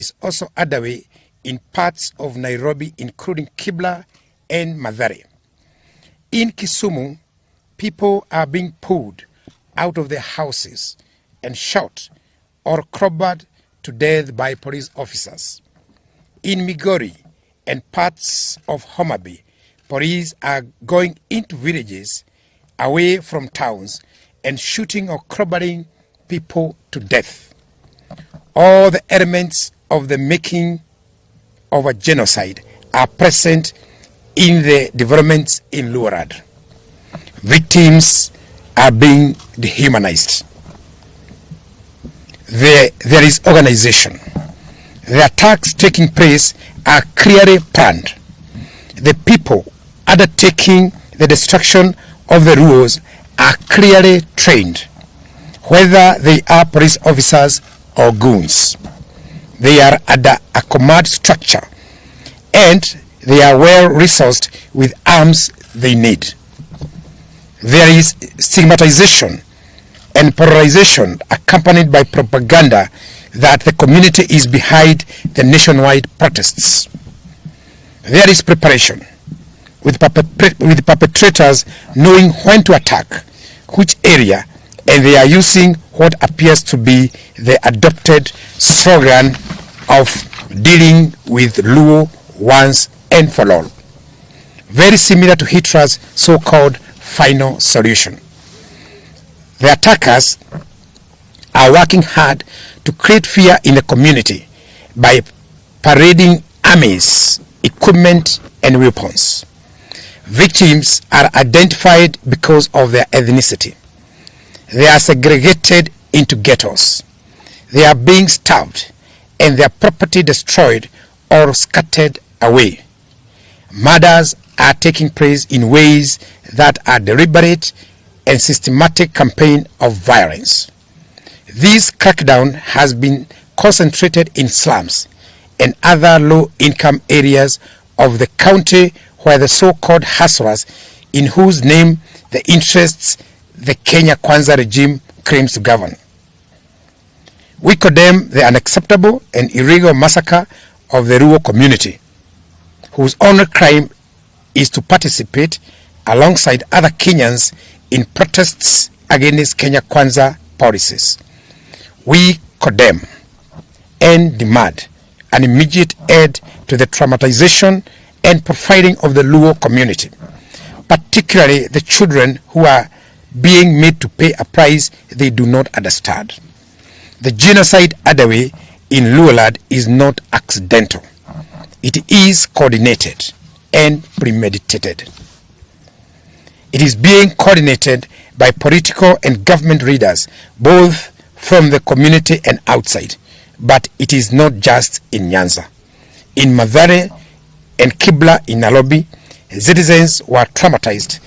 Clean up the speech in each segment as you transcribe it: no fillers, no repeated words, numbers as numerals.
is also underway in parts of Nairobi, including Kibra and Mathare. In Kisumu, people are being pulled out of their houses and shot or crowbarred to death by police officers. In Migori and parts of Homa Bay, police are going into villages away from towns and shooting or crowbarring people to death. All the elements of the making of a genocide are present in the developments in Luarad. Victims are being dehumanized. There is organization. The attacks taking place are clearly planned. The people undertaking the destruction of the rules are clearly trained, whether they are police officers or goons. They are under a command structure and they are well resourced with arms they need. There is stigmatization and polarization accompanied by propaganda that the community is behind the nationwide protests. There is preparation, with perpetrators knowing when to attack, which area, and they are using what appears to be the adopted slogan of dealing with Luo once and for all. Very similar to Hitler's so-called final solution. The attackers are working hard to create fear in the community by parading armies, equipment, and weapons. Victims are identified because of their ethnicity. They are segregated into ghettos. They are being starved and their property destroyed or scattered away. Murders are taking place in ways that are deliberate and systematic campaign of violence. This crackdown has been concentrated in slums and other low-income areas of the county where the so-called hustlers, in whose name the interests the Kenya Kwanza regime claims to govern. We condemn the unacceptable and illegal massacre of the Luo community, whose only crime is to participate alongside other Kenyans in protests against Kenya Kwanza policies. We condemn and demand an immediate end to the traumatization and profiling of the Luo community, particularly the children who are being made to pay a price they do not understand. The genocide underway in Luoland is not accidental. It is coordinated and premeditated. It is being coordinated by political and government leaders, both from the community and outside. But it is not just in Nyanza. In Mathare and Kibra in Nairobi, citizens were traumatized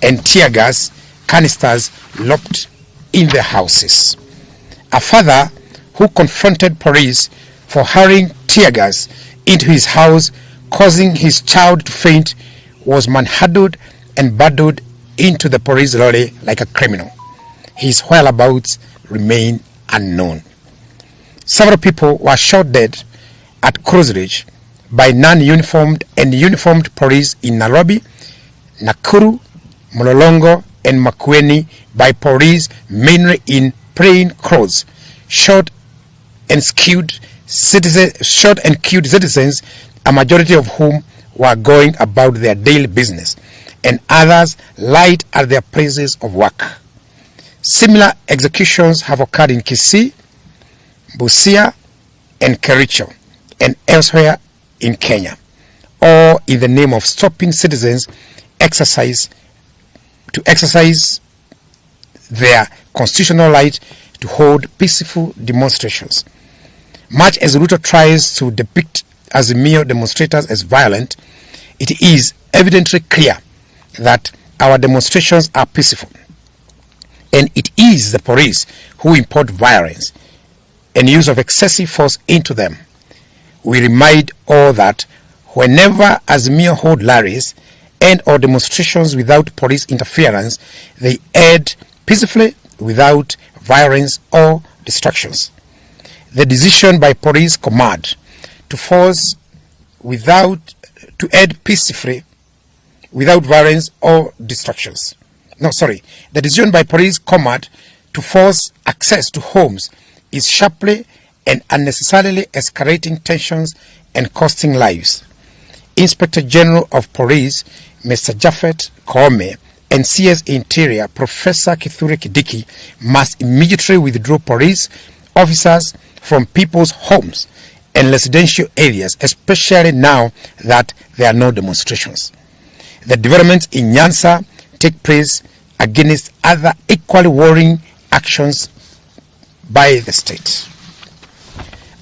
and tear gas canisters locked in their houses. A father who confronted police for hurling tear gas into his house, causing his child to faint, was manhandled and bundled into the police lorry like a criminal. His whereabouts remain unknown. Several people were shot dead at Cross Ridge by non-uniformed and uniformed police in Nairobi, Nakuru, Mlolongo, and Makwiny by police mainly in plain clothes. Shot and killed citizens, a majority of whom were going about their daily business, and others lied at their places of work. Similar executions have occurred in Kisii, Busia, and Kericho, and elsewhere in Kenya, all in the name of stopping citizens to exercise their constitutional right to hold peaceful demonstrations. Much as RUTO tries to depict Azimio demonstrators as violent, it is evidently clear that our demonstrations are peaceful, and it is the police who import violence and use of excessive force into them. We remind all that whenever Azimio hold rallies and or demonstrations without police interference, they end peacefully without violence or distractions. The decision by police command to force to end peacefully without violence or distractions. The decision by police command to force access to homes is sharply and unnecessarily escalating tensions and costing lives. Inspector General of Police, Mr. Japhet Koome, and CS Interior, Professor Kithure Kindiki, must immediately withdraw police officers from people's homes and residential areas, especially now that there are no demonstrations. The developments in Nyanza take place against other equally worrying actions by the state.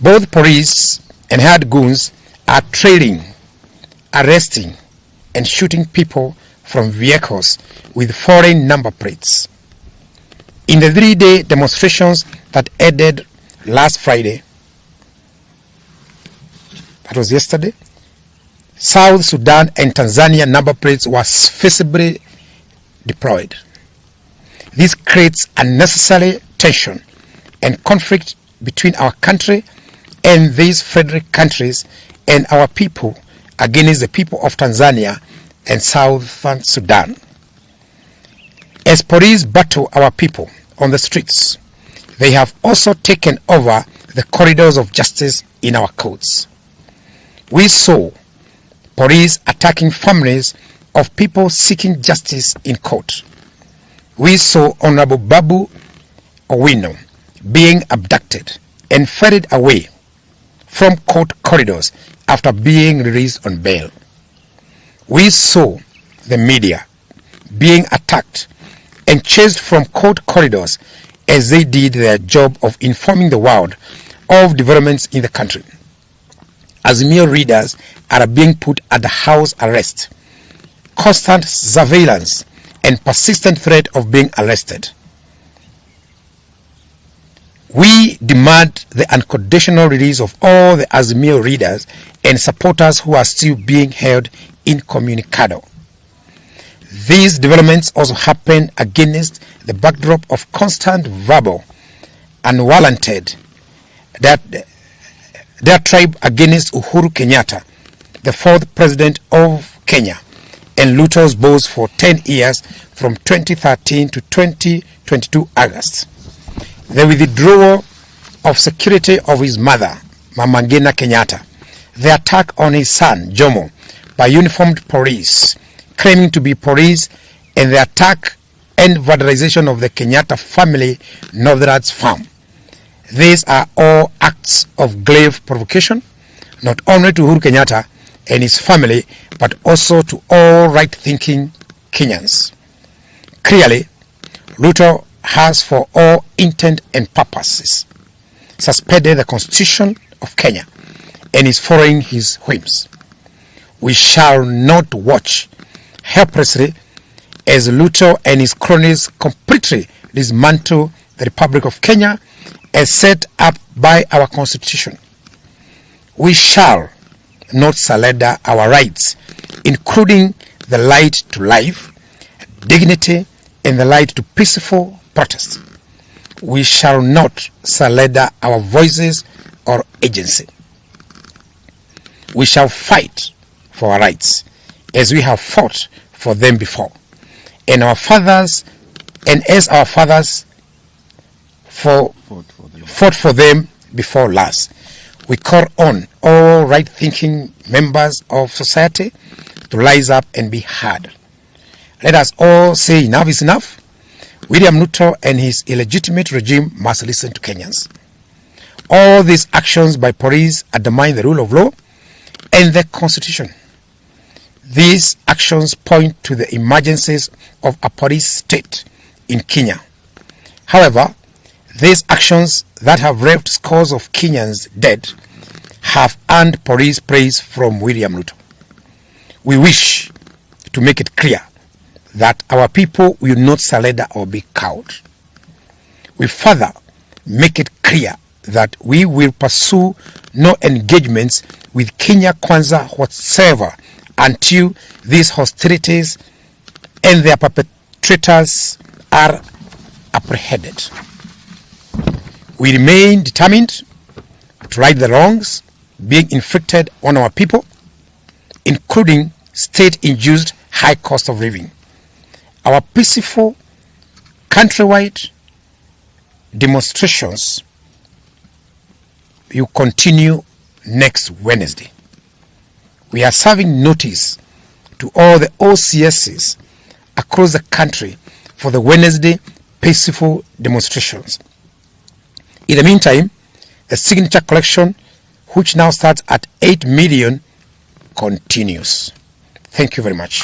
Both police and hired goons are trailing, arresting, and shooting people from vehicles with foreign number plates. In the 3-day demonstrations that ended last Friday, that was yesterday, South Sudan and Tanzania number plates were visibly deployed. This creates unnecessary tension and conflict between our country and these federal countries and our people against the people of Tanzania and Southern Sudan. As police battle our people on the streets, they have also taken over the corridors of justice in our courts. We saw police attacking families of people seeking justice in court. We saw Honorable Babu Owino being abducted and ferried away from court corridors after being released on bail. We saw the media being attacked and chased from court corridors as they did their job of informing the world of developments in the country. Azimio readers are being put under house arrest, constant surveillance, and persistent threat of being arrested. We demand the unconditional release of all the Azimio readers and supporters who are still being held incommunicado. These developments also happen against the backdrop of constant verbal, unwarranted diatribe against Uhuru Kenyatta, the fourth president of Kenya, and RUTO's boss for 10 years from 2013 to 2022 August. The withdrawal of security of his mother, Mama Ngina Kenyatta, the attack on his son, Jomo, by uniformed police, claiming to be police, and the attack and vandalization of the Kenyatta family Northern's farm. These are all acts of grave provocation, not only to Uhuru Kenyatta and his family, but also to all right-thinking Kenyans. Clearly, RUTO has for all intent and purposes suspended the Constitution of Kenya and is following his whims. We shall not watch helplessly as RUTO and his cronies completely dismantle the Republic of Kenya as set up by our Constitution. We shall not surrender our rights, including the right to life, dignity, and the right to peaceful protest. We shall not surrender our voices or agency. We shall fight for our rights as we have fought for them before, and as our fathers fought for them before last. We call on all right-thinking members of society to rise up and be heard. Let us all say enough is enough. William Ruto and his illegitimate regime must listen to Kenyans. All these actions by police undermine the rule of law and the Constitution. These actions point to the emergencies of a police state in Kenya. However, these actions that have left scores of Kenyans dead have earned police praise from William Ruto. We wish to make it clear that our people will not surrender or be cowed. We further make it clear that we will pursue no engagements with Kenya Kwanza whatsoever until these hostilities and their perpetrators are apprehended. We remain determined to right the wrongs being inflicted on our people, including state-induced high cost of living. Our peaceful countrywide demonstrations will continue next Wednesday. We are serving notice to all the OCSs across the country for the Wednesday peaceful demonstrations. In the meantime, the signature collection, which now starts at 8 million, continues. Thank you very much.